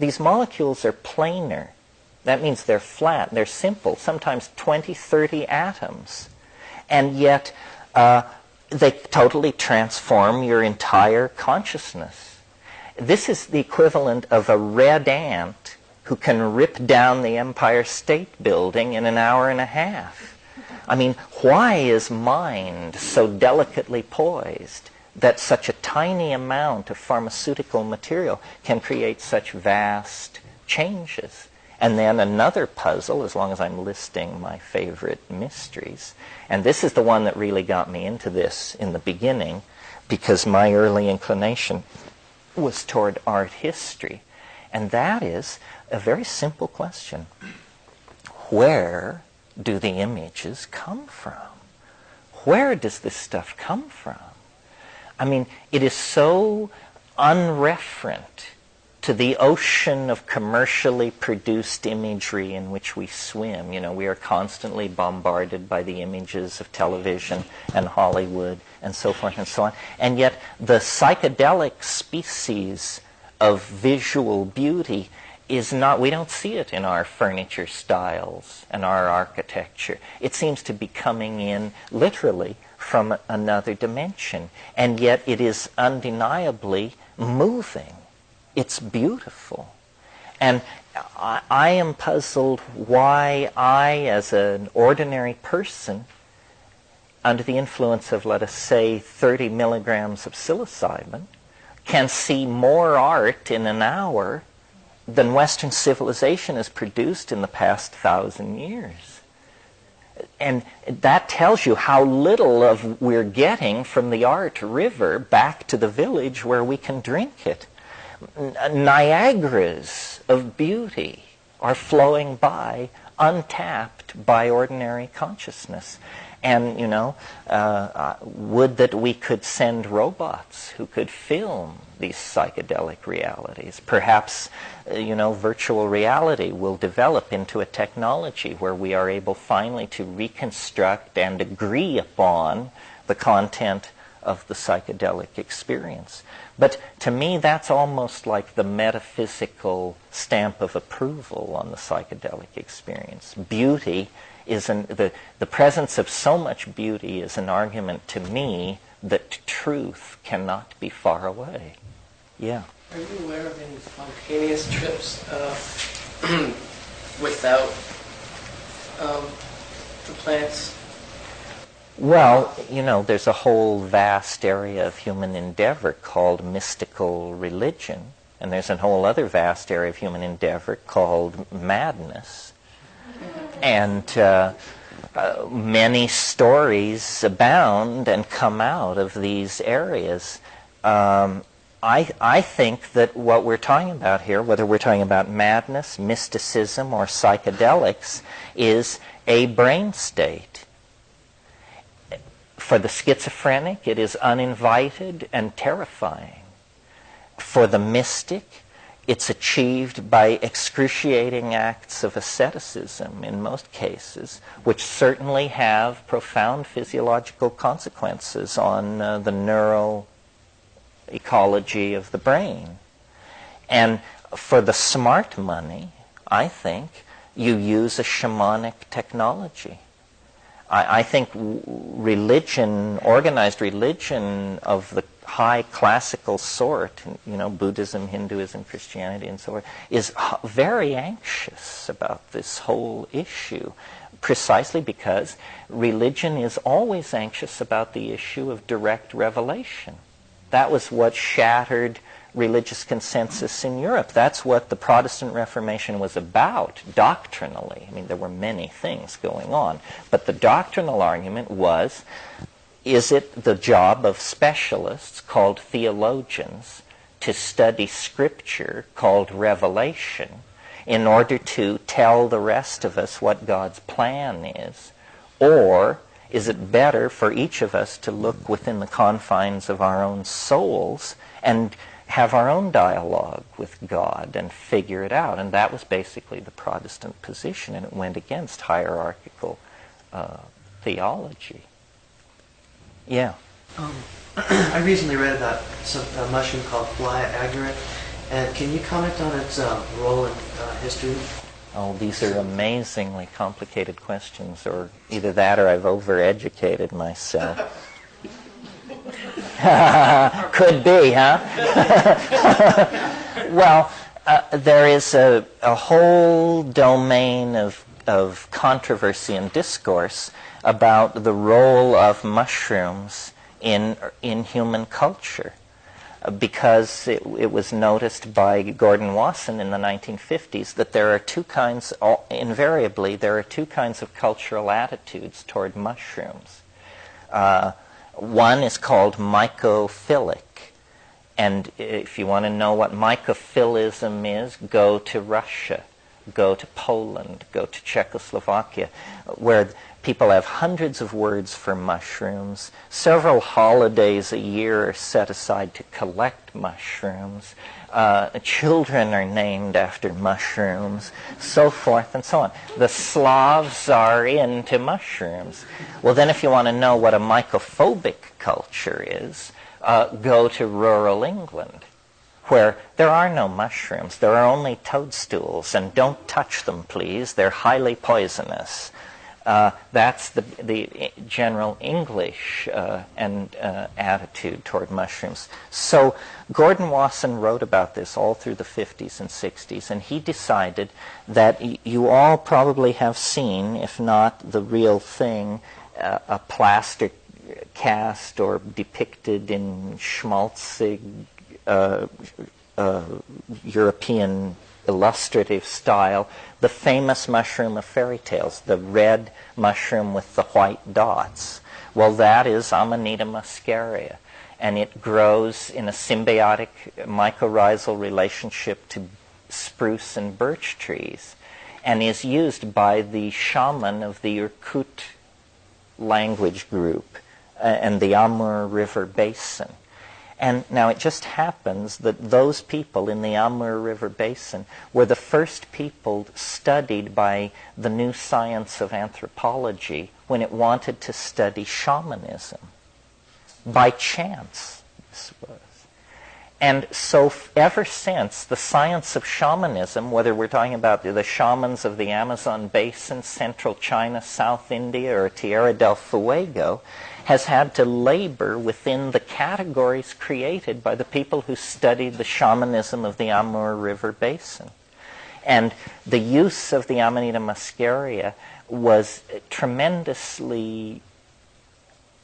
these molecules are planar. That means they're flat, they're simple, sometimes 20, 30 atoms. And yet they totally transform your entire consciousness. This is the equivalent of a red ant who can rip down the Empire State Building in an hour and a half. I mean, why is mind so delicately poised that such a tiny amount of pharmaceutical material can create such vast changes? And then another puzzle, as long as I'm listing my favorite mysteries, and this is the one that really got me into this in the beginning, because my early inclination was toward art history, and that is a very simple question. Where do the images come from? Where does this stuff come from? I mean, it is so unreferent to the ocean of commercially produced imagery in which we swim. You know, we are constantly bombarded by the images of television and Hollywood and so forth and so on. And yet the psychedelic species of visual beauty is not, we don't see it in our furniture styles and our architecture. It seems to be coming in literally from another dimension. And yet it is undeniably moving. It's beautiful. And I am puzzled why I, as an ordinary person, under the influence of, let us say, 30 milligrams of psilocybin, can see more art in an hour than Western civilization has produced in the past 1,000 years. And that tells you how little of we're getting from the art river back to the village where we can drink it. Niagaras of beauty are flowing by, untapped by ordinary consciousness. And, you know, would that we could send robots who could film these psychedelic realities. Perhaps, you know, virtual reality will develop into a technology where we are able finally to reconstruct and agree upon the content of the psychedelic experience. But to me, that's almost like the metaphysical stamp of approval on the psychedelic experience. Beauty is the presence of so much beauty is an argument to me that truth cannot be far away. Yeah. Are you aware of any spontaneous trips without the plants? Well, you know, there's a whole vast area of human endeavor called mystical religion, and there's a whole other vast area of human endeavor called madness. And many stories abound and come out of these areas. I think that what we're talking about here, whether we're talking about madness, mysticism, or psychedelics, is a brain state. For the schizophrenic, it is uninvited and terrifying. For the mystic, it's achieved by excruciating acts of asceticism in most cases, which certainly have profound physiological consequences on the neuroecology of the brain. And for the smart money, I think, you use a shamanic technology. I think religion, organized religion of the high classical sort, you know, Buddhism, Hinduism, Christianity, and so on, is very anxious about this whole issue, precisely because religion is always anxious about the issue of direct revelation. That was what shattered religious consensus in Europe. That's what the Protestant Reformation was about, doctrinally. I mean, there were many things going on. But the doctrinal argument was, is it the job of specialists called theologians to study Scripture called revelation in order to tell the rest of us what God's plan is? Or is it better for each of us to look within the confines of our own souls and have our own dialogue with God and figure it out? And that was basically the Protestant position, and it went against hierarchical theology. Yeah. I recently read about a mushroom called fly agaric, And can you comment on its role in history? Oh, these are amazingly complicated questions, or either that or I've overeducated myself. Could be, huh? Well, there is a whole domain of controversy and discourse about the role of mushrooms in human culture, because it was noticed by Gordon Wasson in the 1950s that there are two kinds, invariably, there are two kinds of cultural attitudes toward mushrooms. One is called mycophilic. And if you want to know what mycophilism is, go to Russia, go to Poland, go to Czechoslovakia, where people have hundreds of words for mushrooms. Several holidays a year are set aside to collect mushrooms. Children are named after mushrooms, so forth and so on. The Slavs are into mushrooms. Well, then if you want to know what a mycophobic culture is, go to rural England, where there are no mushrooms. There are only toadstools, and don't touch them, please. They're highly poisonous. That's the general English attitude toward mushrooms. So Gordon Wasson wrote about this all through the 50s and 60s, and he decided that you all probably have seen, if not the real thing, a plaster cast or depicted in schmaltzig European illustrative style, the famous mushroom of fairy tales, the red mushroom with the white dots. Well, that is Amanita muscaria, and it grows in a symbiotic mycorrhizal relationship to spruce and birch trees, and is used by the shaman of the Irkut language group and the Amur River Basin. And now it just happens that those people in the Amur River Basin were the first people studied by the new science of anthropology when it wanted to study shamanism. By chance, this was. And so ever since, the science of shamanism, whether we're talking about the shamans of the Amazon Basin, Central China, South India, or Tierra del Fuego, has had to labor within the categories created by the people who studied the shamanism of the Amur River Basin. And the use of the Amanita muscaria was tremendously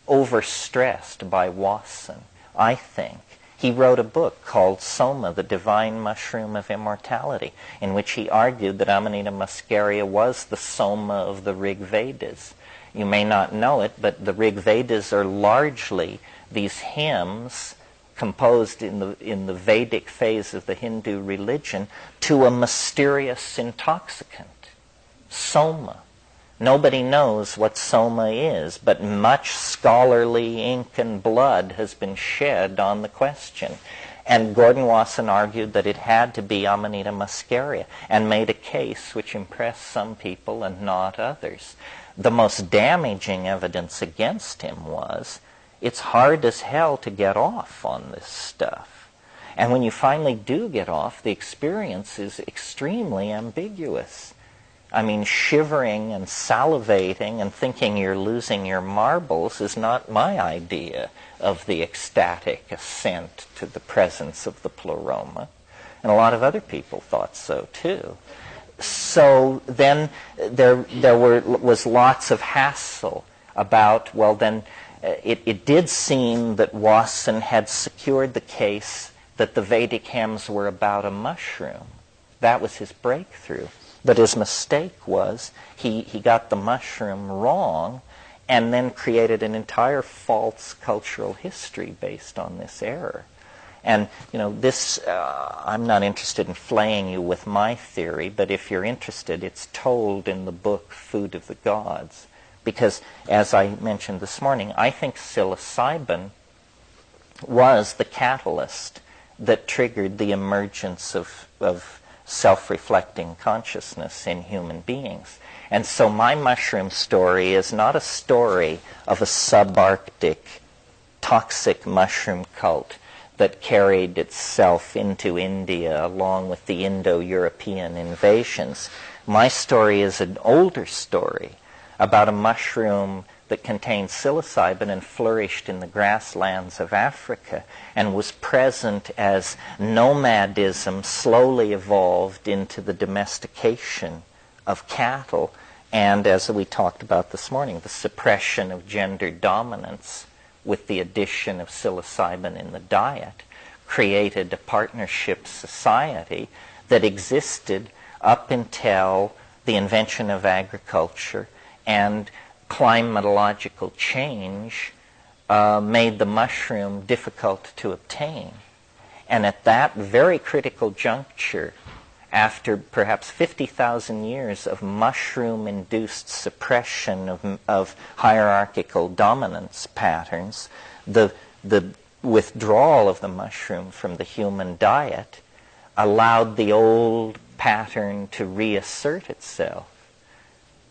overstressed by Wasson, I think. He wrote a book called Soma, the Divine Mushroom of Immortality, in which he argued that Amanita muscaria was the Soma of the Rig Vedas. You may not know it, but the Rig Vedas are largely these hymns composed in the Vedic phase of the Hindu religion to a mysterious intoxicant, Soma. Nobody knows what Soma is, but much scholarly ink and blood has been shed on the question. And Gordon Wasson argued that it had to be Amanita muscaria, and made a case which impressed some people and not others. The most damaging evidence against him was, it's hard as hell to get off on this stuff. And when you finally do get off, the experience is extremely ambiguous. I mean, shivering and salivating and thinking you're losing your marbles is not my idea of the ecstatic ascent to the presence of the pleroma. And a lot of other people thought so too. So then there was lots of hassle about, well then, it did seem that Wasson had secured the case that the Vedic hymns were about a mushroom. That was his breakthrough. But his mistake was he got the mushroom wrong and then created an entire false cultural history based on this error. And, you know, this, I'm not interested in flaying you with my theory, but if you're interested, it's told in the book Food of the Gods. Because, as I mentioned this morning, I think psilocybin was the catalyst that triggered the emergence of self-reflecting consciousness in human beings. And so my mushroom story is not a story of a subarctic toxic mushroom cult that carried itself into India along with the Indo-European invasions. My story is an older story about a mushroom that contained psilocybin and flourished in the grasslands of Africa and was present as nomadism slowly evolved into the domestication of cattle and, as we talked about this morning, the suppression of gender dominance with the addition of psilocybin in the diet created a partnership society that existed up until the invention of agriculture, and climatological change made the mushroom difficult to obtain. And at that very critical juncture, after perhaps 50,000 years of mushroom-induced suppression of hierarchical dominance patterns, the withdrawal of the mushroom from the human diet allowed the old pattern to reassert itself.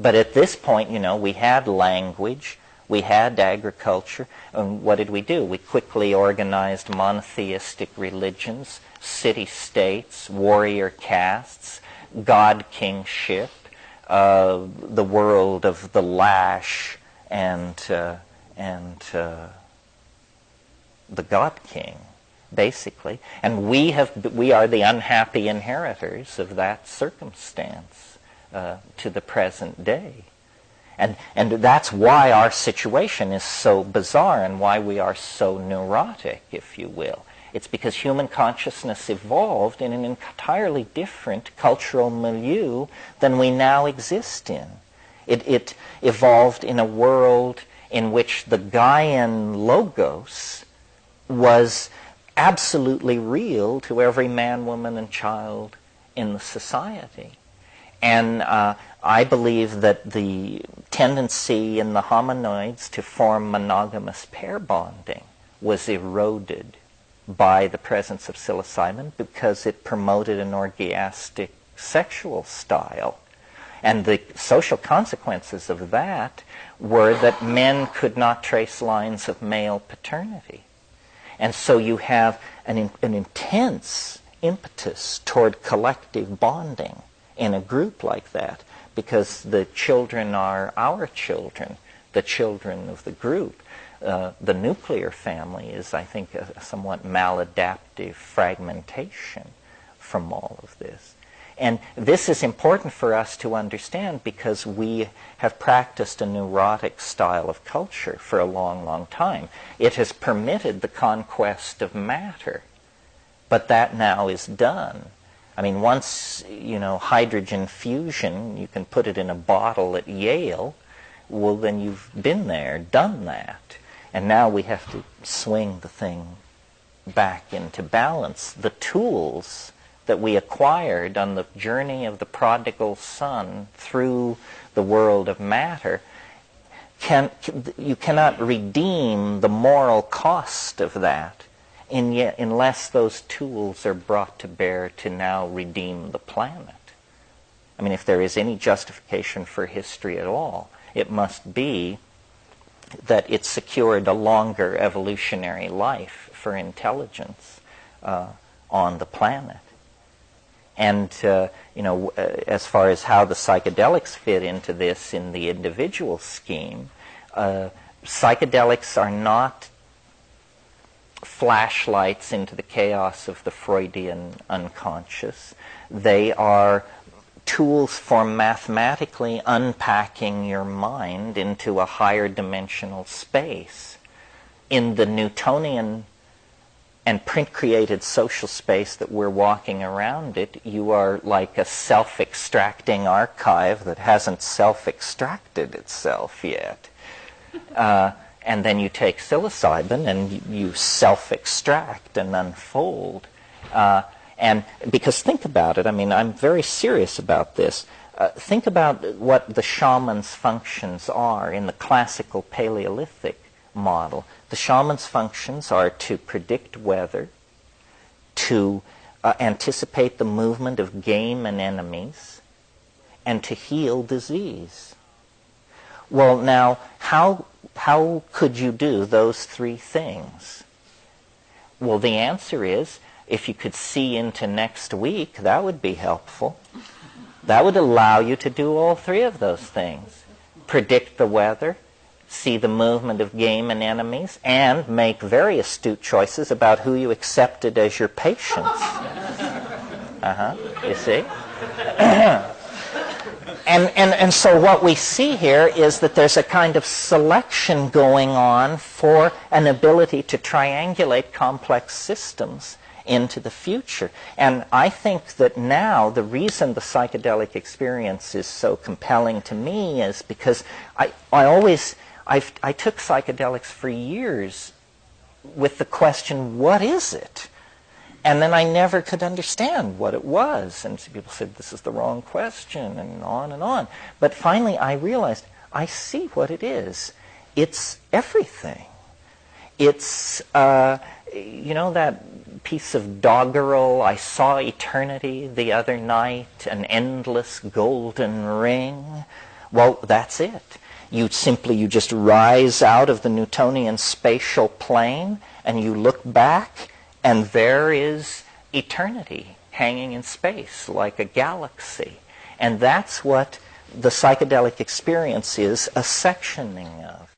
But at this point, we had language, we had agriculture, and what did we do? We quickly organized monotheistic religions, city-states, warrior castes, god-kingship, the world of the lash and the god-king, basically. And we are the unhappy inheritors of that circumstance to the present day. And that's why our situation is so bizarre and why we are so neurotic, if you will. It's because human consciousness evolved in an entirely different cultural milieu than we now exist in. It evolved in a world in which the Gaian logos was absolutely real to every man, woman, and child in the society. And I believe that the tendency in the hominoids to form monogamous pair bonding was eroded by the presence of psilocybin because it promoted an orgiastic sexual style. And the social consequences of that were that men could not trace lines of male paternity. And so you have an intense impetus toward collective bonding in a group like that, because the children are our children, the children of the group. The nuclear family is, I think, a somewhat maladaptive fragmentation from all of this. And this is important for us to understand because we have practiced a neurotic style of culture for a long, long time. It has permitted the conquest of matter, but that now is done. I mean, once, hydrogen fusion, you can put it in a bottle at Yale, well, then you've been there, done that. And now we have to swing the thing back into balance. The tools that we acquired on the journey of the prodigal son through the world of matter, you cannot redeem the moral cost of that unless those tools are brought to bear to now redeem the planet. I mean, if there is any justification for history at all, it must be that it secured a longer evolutionary life for intelligence on the planet. And, as far as how the psychedelics fit into this in the individual scheme, psychedelics are not flashlights into the chaos of the Freudian unconscious. They are tools for mathematically unpacking your mind into a higher dimensional space. In the Newtonian and print-created social space that we're walking around it, you are like a self-extracting archive that hasn't self-extracted itself yet. And then you take psilocybin and you self-extract and unfold. And because think about it, I mean, I'm very serious about this. Think about what the shaman's functions are in the classical Paleolithic model. The shaman's functions are to predict weather, to anticipate the movement of game and enemies, and to heal disease. Well, now, how could you do those three things? Well, the answer is, if you could see into next week, that would be helpful. That would allow you to do all three of those things. Predict the weather, see the movement of game and enemies, and make very astute choices about who you accepted as your patients. You see? And so what we see here is that there's a kind of selection going on for an ability to triangulate complex systems into the future. And I think that now the reason the psychedelic experience is so compelling to me is because I took psychedelics for years with the question, what is it? And then I never could understand what it was. And people said, this is the wrong question, and on and on. But finally I realized, I see what it is. It's everything. It's, you know, that piece of doggerel, I saw eternity the other night, an endless golden ring. Well, that's it. You just rise out of the Newtonian spatial plane and you look back, and there is eternity hanging in space like a galaxy. And that's what the psychedelic experience is a sectioning of.